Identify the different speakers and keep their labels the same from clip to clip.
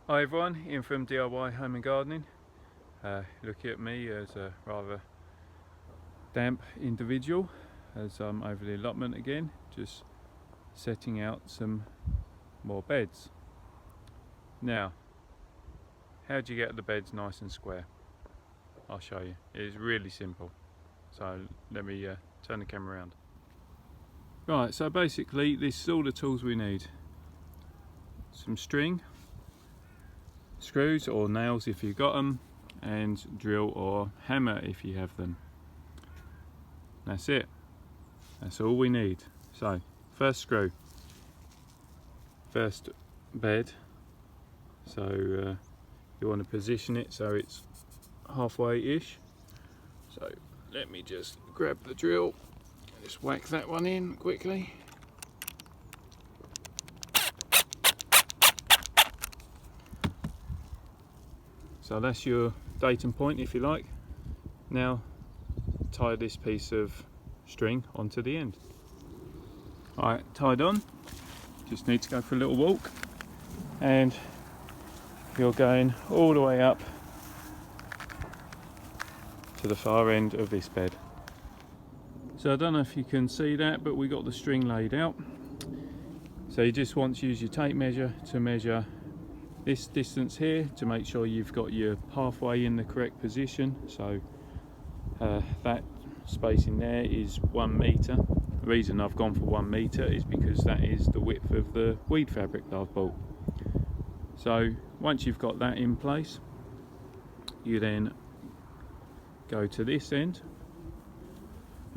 Speaker 1: Hi everyone, Ian from DIY Home and Gardening. Look at me as a rather damp individual as I'm over the allotment again, just setting out some more beds. Now, how do you get the beds nice and square? I'll show you. It is really simple. So let me turn the camera around. Right, so basically this is all the tools we need. Some string, screws or nails if you've got them, and drill or hammer if you have them. That's it. That's all we need. So first screw, first bed. So you want to position it so it's halfway-ish. So let me just grab the drill, just whack that one in quickly. So that's your datum point, if you like. Now tie this piece of string onto the end. Alright, tied on. Just need to go for a little walk, and you're going all the way up to the far end of this bed. So I don't know if you can see that, but we got the string laid out. So you just want to use your tape measure to measure this distance here to make sure you've got your pathway in the correct position. So that space in there is 1 metre. The reason I've gone for 1 metre is because that is the width of the weed fabric that I've bought. So once you've got that in place, you then go to this end,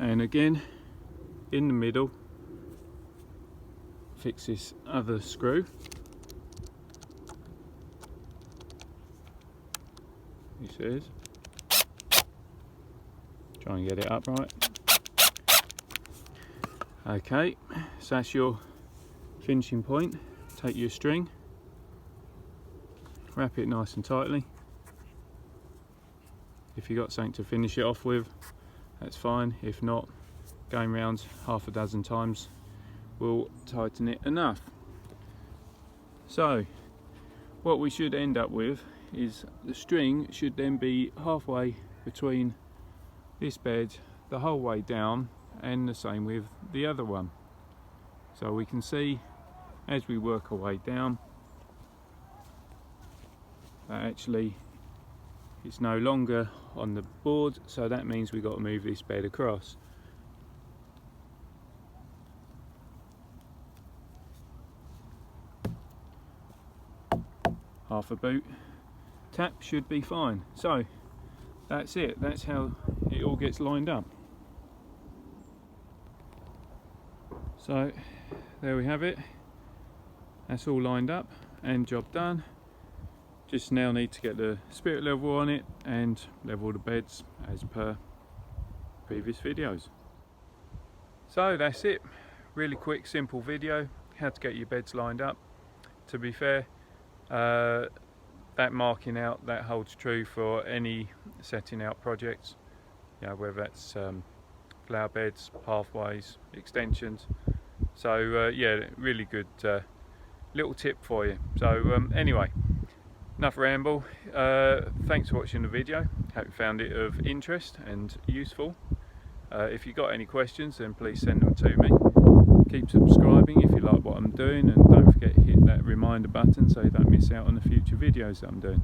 Speaker 1: and again in the middle fix this other screw. This is, try and get it up right. Okay, so that's your finishing point. Take your string, wrap it nice and tightly. If you've got something to finish it off with, that's fine. If not, going round half a dozen times will tighten it enough. So what we should end up with is the string should then be halfway between this bed the whole way down, and the same with the other one. So we can see as we work our way down that actually it's no longer on the board, so that means we've got to move this bed across. Half a boot tap should be fine. So that's it, that's how it all gets lined up. So there we have it, that's all lined up and job done. Just now need to get the spirit level on it and level the beds as per previous videos. So that's it, really quick simple video how to get your beds lined up. To be fair, that marking out, that holds true for any setting out projects, you know, whether that's flower beds, pathways, extensions. So yeah, really good little tip for you. So anyway, enough ramble. Thanks for watching the video. Hope you found it of interest and useful. If you've got any questions, then please send them to me. Keep subscribing if you like what I'm doing, and don't forget to hit that reminder button so you don't miss out on the future videos that I'm doing.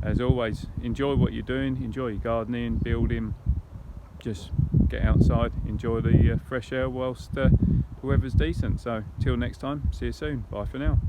Speaker 1: As always, enjoy what you're doing, enjoy your gardening, building, just get outside, enjoy the fresh air whilst the weather's decent. So till next time, see you soon, bye for now.